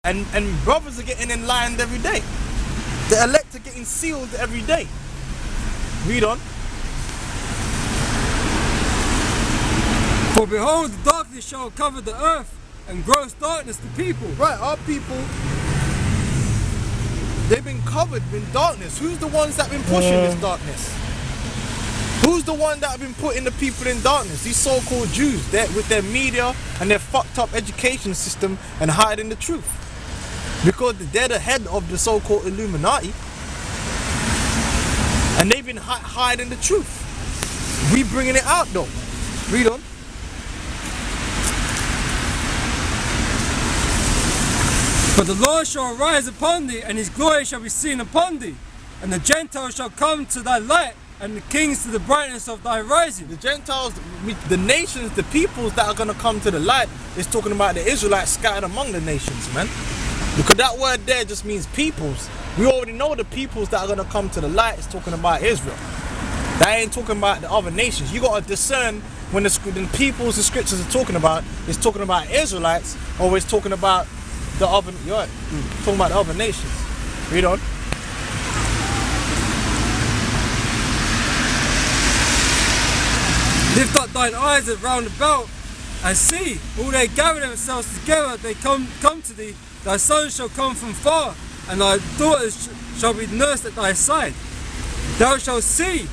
And brothers are getting enlightened every day. The elect are getting sealed every day. Read on. For behold, the darkness shall cover the earth, and gross darkness the people. Right, our people, they've been covered in darkness. Who's the ones that have been pushing this darkness? Who's the one that have been putting the people in darkness? These so-called Jews, with their media and their fucked up education system and hiding the truth. Because they're the head of the so-called Illuminati. And they've been hiding the truth. We bringing it out though. Read on. For the Lord shall arise upon thee, and his glory shall be seen upon thee. And the Gentiles shall come to thy light, and the kings to the brightness of thy rising. The Gentiles, the nations, the peoples that are going to come to the light, is talking about the Israelites scattered among the nations, man. Because that word there just means peoples. We already know the peoples that are going to come to the light is talking about Israel. That ain't talking about the other nations. You got to discern when the peoples the scriptures are talking about, it's talking about Israelites, or it's talking about the other, talking about the other nations. Read on. Lift up thine eyes round about, and see, all they gather themselves together, they come to thee. Thy sons shall come from far, and thy daughters shall be nursed at thy side. Thou shalt see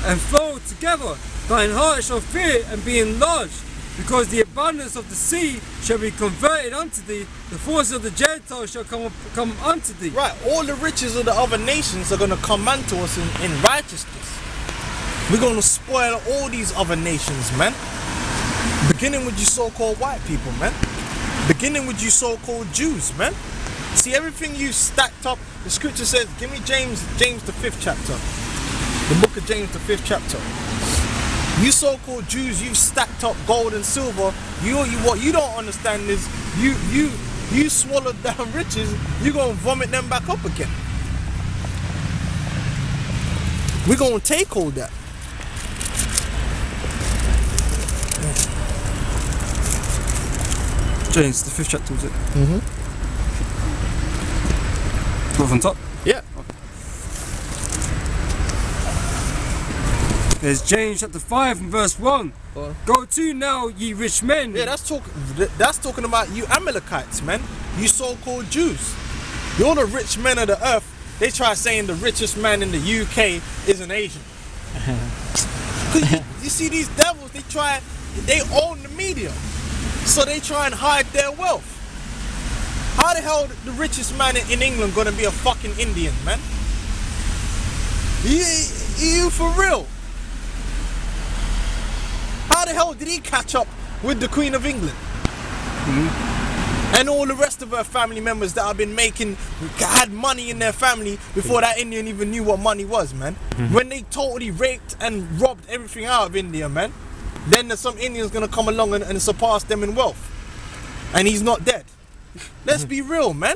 and flow together, thine heart shall fear and be enlarged, because the abundance of the sea shall be converted unto thee, the force of the Gentiles shall come unto thee. Right, all the riches of the other nations are going to come unto us in righteousness. We're going to spoil all these other nations, man. Beginning with you so-called white people, man. Beginning with you so-called Jews, man. See, everything you stacked up, the scripture says, give me James the 5th chapter. The book of James the 5th chapter. You so-called Jews, you've stacked up gold and silver. What you don't understand is you swallowed down riches, you're going to vomit them back up again. We're going to take all that. James, the 5th chapter, was it? Mm-hmm. Go from top? Yeah. There's James chapter 5 and verse 1. Go to now, ye rich men. Yeah, that's talking about you Amalekites, man. You so-called Jews. You're the rich men of the earth. They try saying the richest man in the UK is an Asian. you see these devils, they own the media. So they try and hide their wealth. How the hell the richest man in England gonna be a fucking Indian, man? You for real? How the hell did he catch up with the Queen of England? And all the rest of her family members that have been had money in their family before that Indian even knew what money was, man. When they totally raped and robbed everything out of India, man. Then there's some Indians gonna come along and surpass them in wealth. And he's not dead. Let's be real, man.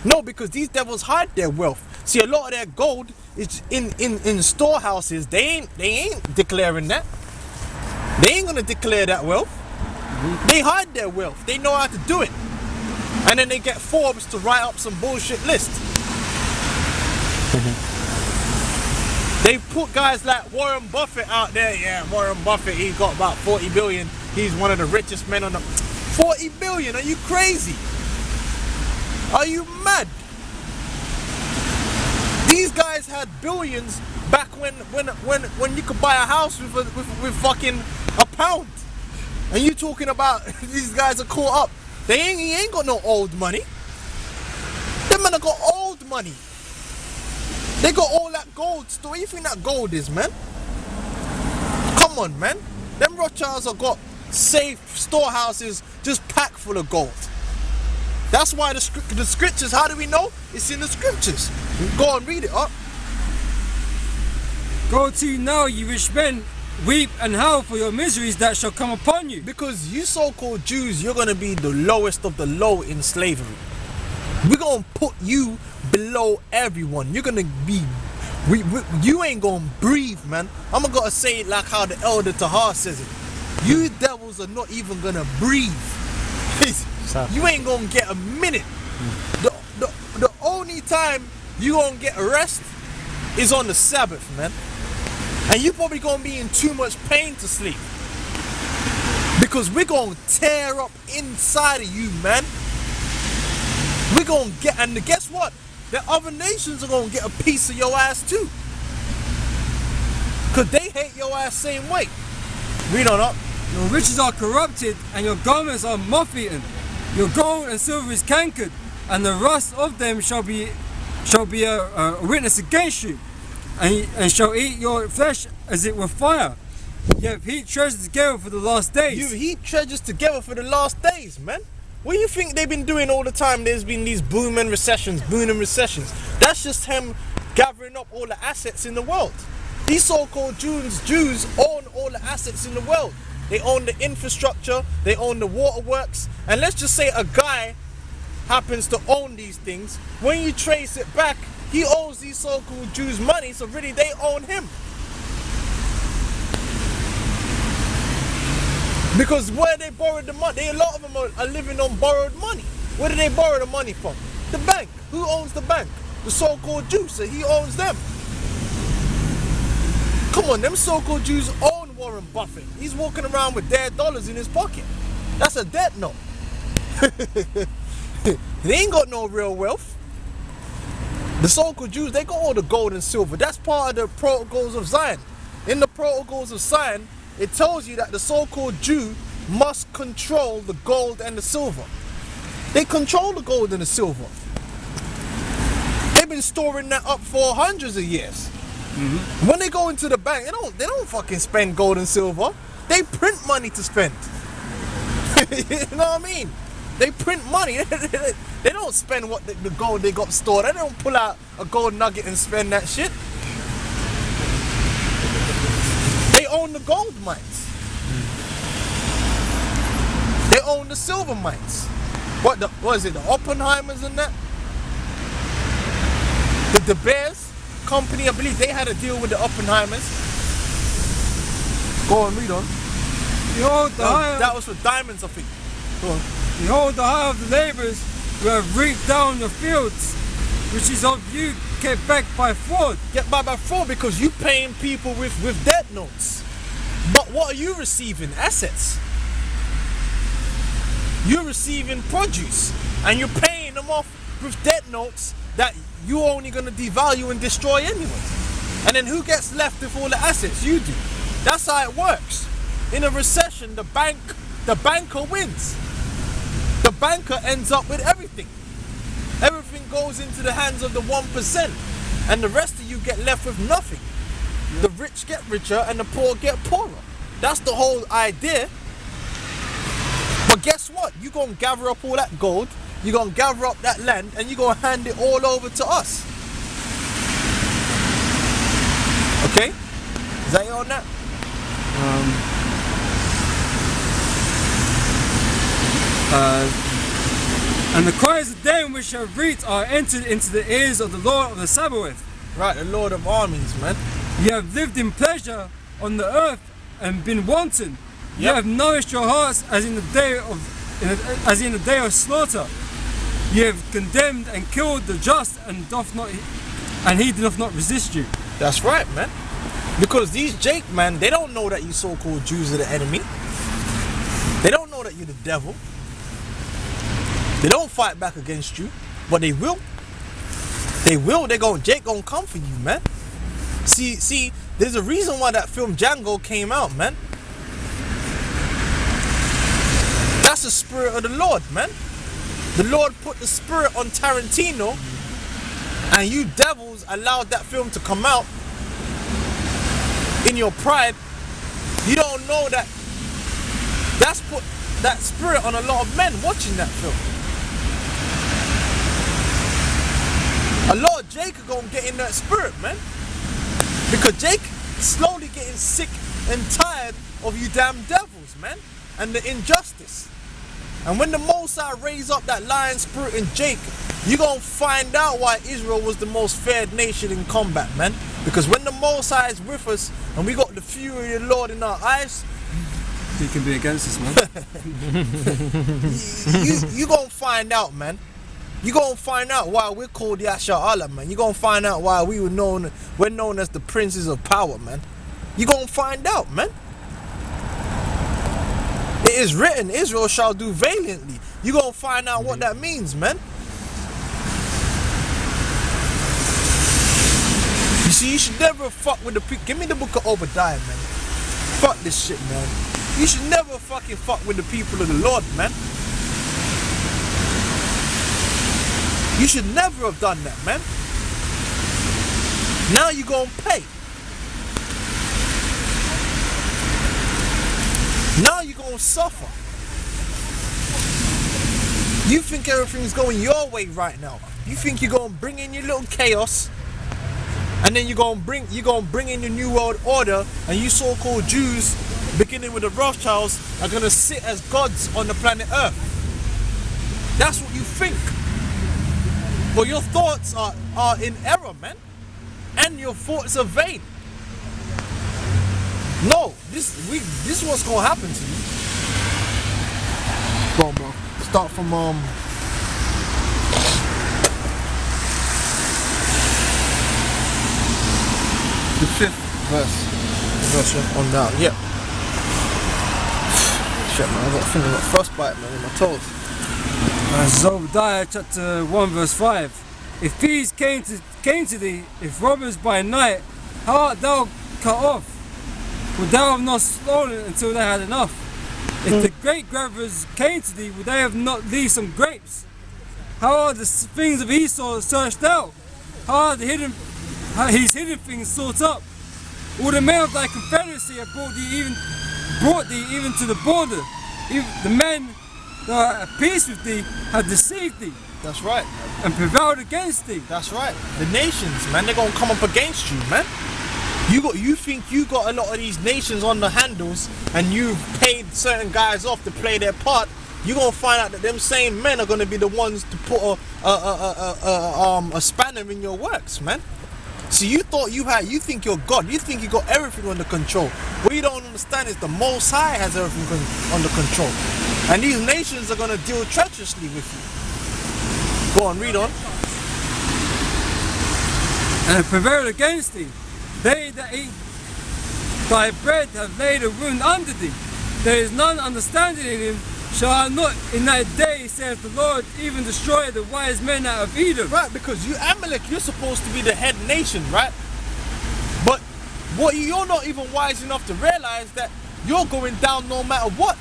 No, because these devils hide their wealth. See, a lot of their gold is in storehouses. They ain't declaring that. They ain't gonna declare that wealth. They hide their wealth. They know how to do it. And then they get Forbes to write up some bullshit list. They put guys like Warren Buffett out there. Yeah, Warren Buffett, he got about 40 billion. He's one of the richest men on the... 40 billion? Are you crazy? Are you mad? These guys had billions back when you could buy a house with fucking a pound. And you talking about these guys are caught up. He ain't got no old money. Them men have got old money. They got all that gold. So what do you think that gold is, man? Come on, man. Them Rothschilds have got safe storehouses just packed full of gold. That's why the scriptures, how do we know? It's in the scriptures. Go and read it up. Go to now, ye rich men, weep and howl for your miseries that shall come upon you. Because you so-called Jews, you're going to be the lowest of the low in slavery. We're going to put you below everyone. You're going to be... you ain't going to breathe, man. I'm going to say it like how the elder Tahar says it. You devils are not even going to breathe. Sabbath. You ain't gonna get a minute. The only time you gonna get a rest is on the Sabbath, man. And you probably gonna be in too much pain to sleep. Because we're gonna tear up inside of you, man. We're gonna get, and guess what? The other nations are gonna get a piece of your ass too. Cause they hate your ass same way. Read on up. Your riches are corrupted, and your garments are moth-eaten. Your gold and silver is cankered, and the rust of them shall be a witness against you, and shall eat your flesh as it were fire. You have heaped treasures together for the last days. You've heaped treasures together for the last days, man. What do you think they've been doing all the time? There's been these booming recessions. That's just him gathering up all the assets in the world. These so-called Jews own all the assets in the world. They own the infrastructure, they own the waterworks, and let's just say a guy happens to own these things. When you trace it back, he owes these so-called Jews money, so really they own him. Because where they borrowed the money, a lot of them are living on borrowed money. Where did they borrow the money from? The bank. Who owns the bank? The so-called Jews, so he owns them. Come on, them so-called Jews own Warren Buffett. He's walking around with their dollars in his pocket. That's a debt note. They ain't got no real wealth. The so-called Jews, they got all the gold and silver. That's part of the protocols of Zion. In the protocols of Zion, it tells you that the so-called Jew must control the gold and the silver. They control the gold and the silver. They've been storing that up for hundreds of years. When they go into the bank, they don't fucking spend gold and silver. They print money to spend. You know what I mean? They print money. They don't spend what the gold they got stored. They don't pull out a gold nugget and spend that shit. They own the gold mines. They own the silver mines. What is it? The Oppenheimers and that? The Bears company, I believe they had a deal with the Oppenheimers. Go on, read on. Behold, that was for diamonds, I think. Go on. Behold, the hire of the laborers who have reaped down your fields, which is of you kept back by fraud. Get by fraud because you paying people with debt notes. But what are you receiving? Assets. You're receiving produce and you're paying them off with debt notes that you're only going to devalue and destroy anyway. And then who gets left with all the assets? You do. That's how it works. In a recession, the banker wins. The banker ends up with everything. Everything goes into the hands of the 1%, and the rest of you get left with nothing. The rich get richer and the poor get poorer. That's the whole idea. But guess what? You're going to gather up all that gold, you're going to gather up that land, and you're going to hand it all over to us. Okay? Is that you on that? And the cries of them which have reaped are entered into the ears of the Lord of the Sabaoth. Right, the Lord of armies, man. You have lived in pleasure on the earth and been wanton. You Yep. have nourished your hearts as in the day of slaughter. You have condemned and killed the just, and he doth not resist you. That's right, man. Because these Jake, man, they don't know that you so-called Jews are the enemy. They don't know that you're the devil. They don't fight back against you, but they will. They will. Jake gonna come for you, man. See, there's a reason why that film Django came out, man. That's the spirit of the Lord, man. The Lord put the spirit on Tarantino, and you devils allowed that film to come out. In your pride, you don't know that that's put that spirit on a lot of men watching that film. A lot of Jake are gonna get in that spirit, man. Because Jake is slowly getting sick and tired of you damn devils, man. And the injustice. And when the Most High raise up that lion spirit in Jake, you're gonna find out why Israel was the most feared nation in combat, man. Because when the Most High is with us and we got the fury of the Lord in our eyes, He can be against us, man. You gonna find out, man. You gonna find out why we're called Yasha Allah, man. You gonna find out why we're known as the princes of power, man. You gonna find out, man. It is written, Israel shall do valiantly. You gonna find out what that means, man. You see, you should never fuck with the people. Give me the book of Obadiah, man. Fuck this shit, man. You should never fucking fuck with the people of the Lord, man. You should never have done that, man. Now you gonna pay. Now you gonna suffer. You think everything's going your way right now. You think you're gonna bring in your little chaos, and then you're gonna bring in your new world order, and you so-called Jews, beginning with the Rothschilds, are gonna sit as gods on the planet Earth. That's what you think. But your thoughts are in error, man. And your thoughts are vain. No, this is what's gonna happen to you. Go on, bro. Start from the 5th verse on down. Yeah. Shit, man. I think I got frostbite, man, in my toes. Obadiah chapter 1 verse 5. If thieves came to thee, if robbers by night, how art thou cut off? Would thou have not stolen until they had enough? If the grape gatherers came to thee, would they have not thee some grapes? How are the things of Esau searched out? How are his hidden things sought up? All the men of thy confederacy have brought thee even to the border. Even the men that are at peace with thee have deceived thee. That's right. And prevailed against thee. That's right. The nations, man, they're gonna come up against you, man. You think you got a lot of these nations on the handles, and you've paid certain guys off to play their part. You're gonna find out that them same men are gonna be the ones to put a spanner in your works, man. So you think you're God. You think you got everything under control. What you don't understand is the Most High has everything under control, and these nations are gonna deal treacherously with you. Go on, read on. And prevailed against thee. They that eat thy bread have laid a wound under thee. There is none understanding in him. Shall I not in that day, saith the Lord, even destroy the wise men out of Edom? Right, because you, Amalek, you're supposed to be the head nation, right? But what you're not even wise enough to realize that you're going down no matter what.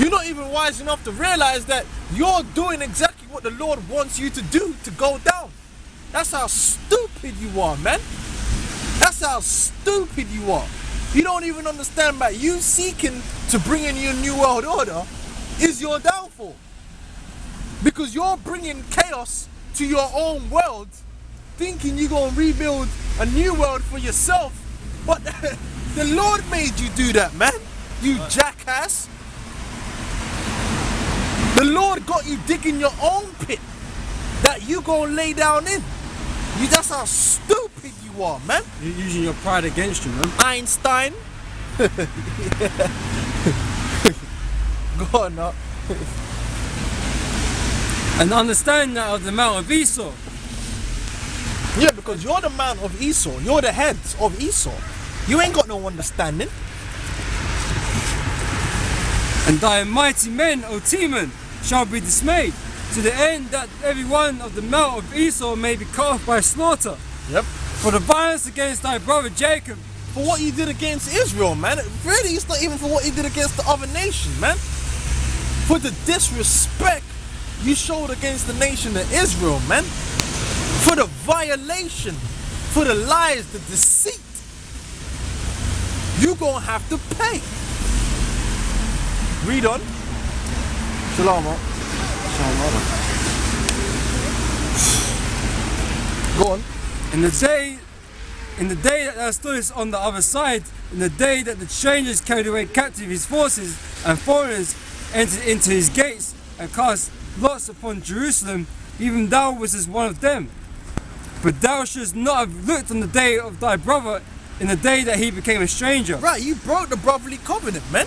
You're not even wise enough to realize that you're doing exactly what the Lord wants you to do to go down. That's how stupid you are, man. That's how stupid you are. You don't even understand that you seeking to bring in your new world order is your downfall. Because you're bringing chaos to your own world, thinking you're going to rebuild a new world for yourself. But the Lord made you do that, man. You jackass. The Lord got you digging your own pit that you gonna lay down in. That's how stupid you are, man. You're using your pride against you, man. Einstein. Go on now. And understand that of the mount of Esau. Yeah, because you're the man of Esau. You're the head of Esau. You ain't got no understanding. And thy mighty men, O Teman, shall be dismayed, to the end that every one of the mount of Esau may be cut off by slaughter. Yep. For the violence against thy brother Jacob. For what you did against Israel, man. Really, it's not even for what you did against the other nation, man. For the disrespect you showed against the nation of Israel, man. For the violation, for the lies, the deceit. You gonna have to pay. Read on. Shalom. Shalom. Go on. In the day that thou stoodest on the other side, in the day that the strangers carried away captive his forces, and foreigners entered into his gates, and cast lots upon Jerusalem, even thou wast as one of them. But thou shouldst not have looked on the day of thy brother in the day that he became a stranger. Right, you broke the brotherly covenant, man.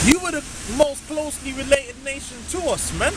You were the most closely related nation to us, man.